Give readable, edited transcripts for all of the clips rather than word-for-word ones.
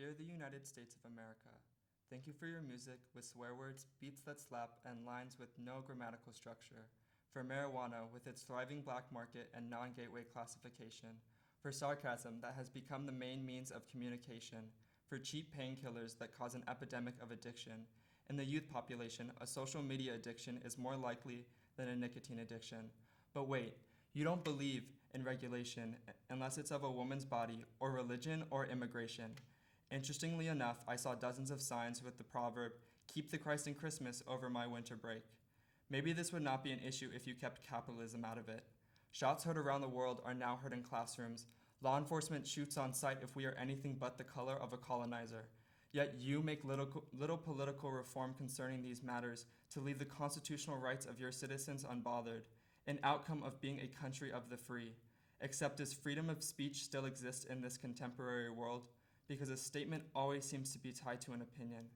Dear the United States of America, thank you for your music with swear words, beats that slap, and lines with no grammatical structure. For marijuana with its thriving black market and non-gateway classification. For sarcasm that has become the main means of communication. For cheap painkillers that cause an epidemic of addiction. In the youth population, a social media addiction is more likely than a nicotine addiction. But wait, you don't believe in regulation unless it's of a woman's body, or religion, or immigration. Interestingly enough, I saw dozens of signs with the proverb, "Keep the Christ in Christmas" over my winter break. Maybe this would not be an issue if you kept capitalism out of it. Shots heard around the world are now heard in classrooms. Law enforcement shoots on sight if we are anything but the color of a colonizer. Yet you make little political reform concerning these matters to leave the constitutional rights of your citizens unbothered, an outcome of being a country of the free. Except as freedom of speech still exists in this contemporary world, because a statement always seems to be tied to an opinion.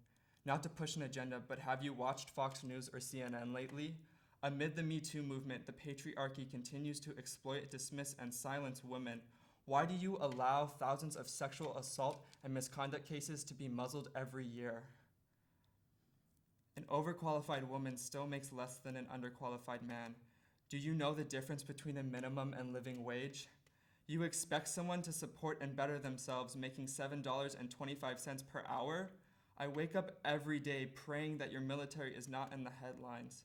Not to push an agenda, but have you watched Fox News or CNN lately? Amid the Me Too movement, the patriarchy continues to exploit, dismiss, and silence women. Why do you allow thousands of sexual assault and misconduct cases to be muzzled every year? An overqualified woman still makes less than an underqualified man. Do you know the difference between a minimum and living wage? You expect someone to support and better themselves making $7.25 per hour? I wake up every day praying that your military is not in the headlines.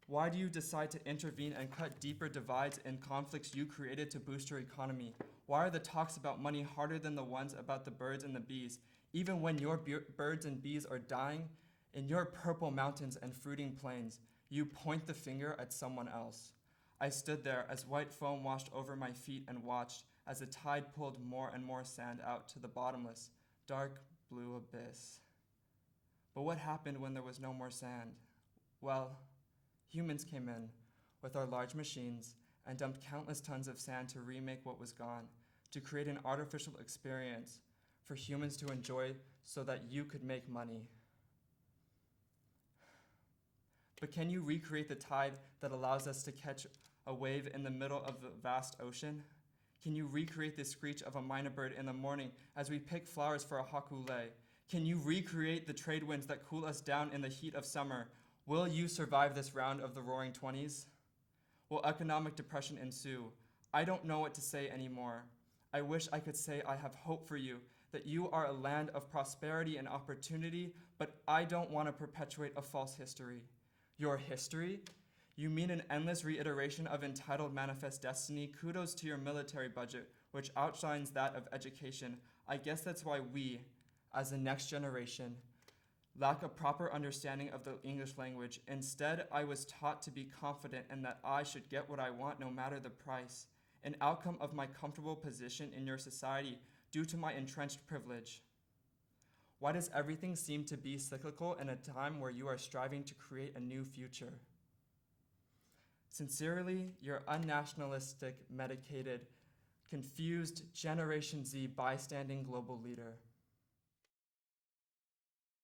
Why do you decide to intervene and cut deeper divides in conflicts you created to boost your economy? Why are the talks about money harder than the ones about the birds and the bees, even when your birds and bees are dying? In your purple mountains and fruiting plains, you point the finger at someone else. I stood there as white foam washed over my feet and watched as the tide pulled more and more sand out to the bottomless, dark blue abyss. But what happened when there was no more sand? Well, humans came in with our large machines and dumped countless tons of sand to remake what was gone, to create an artificial experience for humans to enjoy so that you could make money. But can you recreate the tide that allows us to catch a wave in the middle of the vast ocean? Can you recreate the screech of a mynah bird in the morning as we pick flowers for a hakulei? Can you recreate the trade winds that cool us down in the heat of summer? Will you survive this round of the Roaring Twenties? Will economic depression ensue? I don't know what to say anymore. I wish I could say I have hope for you, that you are a land of prosperity and opportunity, but I don't want to perpetuate a false history. Your history? You mean an endless reiteration of entitled manifest destiny? Kudos to your military budget, which outshines that of education. I guess that's why we, as the next generation, lack a proper understanding of the English language. Instead, I was taught to be confident and that I should get what I want no matter the price, an outcome of my comfortable position in your society due to my entrenched privilege. Why does everything seem to be cyclical in a time where you are striving to create a new future? Sincerely, your unnationalistic, medicated, confused Generation Z bystanding global leader.